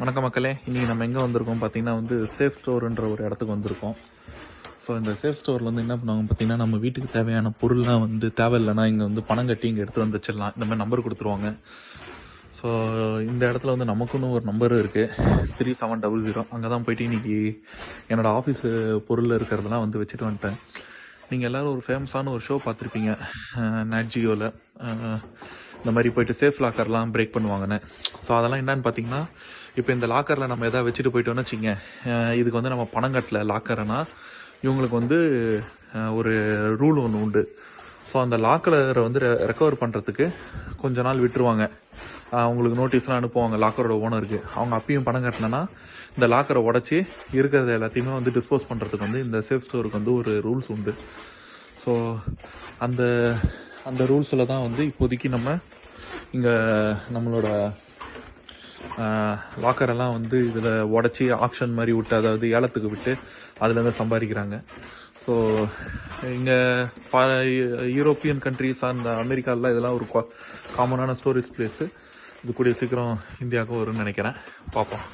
வணக்கம் மக்களே. இன்றைக்கி நம்ம எங்கே வந்திருக்கோம் பார்த்தீங்கன்னா சேஃப் ஸ்டோருன்ற ஒரு இடத்துக்கு வந்திருக்கோம். ஸோ இந்த சேஃப் ஸ்டோரில் என்ன பண்ணுவாங்க பார்த்தீங்கன்னா, நம்ம வீட்டுக்கு தேவையான பொருள்லாம் தேவையில்லைன்னா இங்கே பணம் கட்டி இங்கே எடுத்து வந்து வச்சிடலாம். இந்த மாதிரி நம்பர் கொடுத்துருவாங்க. ஸோ இந்த இடத்துல நமக்குன்னு ஒரு நம்பர் இருக்குது, 3700. அங்கே தான் போயிட்டு இன்றைக்கி என்னோடய ஆஃபீஸு பொருள் இருக்கிறதெல்லாம் வச்சுட்டு வந்துட்டேன். நீங்கள் எல்லோரும் ஒரு ஃபேமஸான ஒரு ஷோ பார்த்துருப்பீங்க, நாட்ஜியோவில். இந்த மாதிரி போயிட்டு சேஃப் லாக்கர்லாம் பிரேக் பண்ணுவாங்கன்னு. ஸோ அதெல்லாம் என்னன்னு பார்த்தீங்கன்னா, இப்போ இந்த லாக்கரில் நம்ம எதாவது வச்சுட்டு போயிட்டோன்னு வச்சுங்க, இதுக்கு நம்ம பணம் கட்டல லாக்கர்னா இவங்களுக்கு ஒரு ரூல் ஒன்று உண்டு. ஸோ அந்த லாக்கரை ரெக்கவர் பண்ணுறதுக்கு கொஞ்ச நாள் விட்டுருவாங்க. அவங்களுக்கு நோட்டீஸ்லாம் அனுப்புவாங்க லாக்கரோட ஓனருக்கு. அவங்க அப்பயும் பணம் கட்டலைன்னா இந்த லாக்கரை உடச்சி இருக்கிறத எல்லாத்தையுமே டிஸ்போஸ் பண்ணுறதுக்கு இந்த சேஃப் ஸ்டோருக்கு ஒரு ரூல்ஸ் உண்டு. ஸோ அந்த அந்த ரூல்ஸில் தான் இப்போதைக்கு நம்ம இங்கே நம்மளோட லாக்கரெல்லாம் இதில் உடச்சி ஆக்ஷன் மாதிரி விட்டு, அதாவது ஏலத்துக்கு விட்டு அதுலேருந்து சம்பாதிக்கிறாங்க. ஸோ இங்கே யூரோப்பியன் கண்ட்ரிஸ் அந்த அமெரிக்காவில் இதெல்லாம் ஒரு காமனான ஸ்டோரேஜ் பிளேஸு. இது கூடிய சீக்கிரம் இந்தியாவுக்கு வரும்னு நினைக்கிறேன். பார்ப்போம்.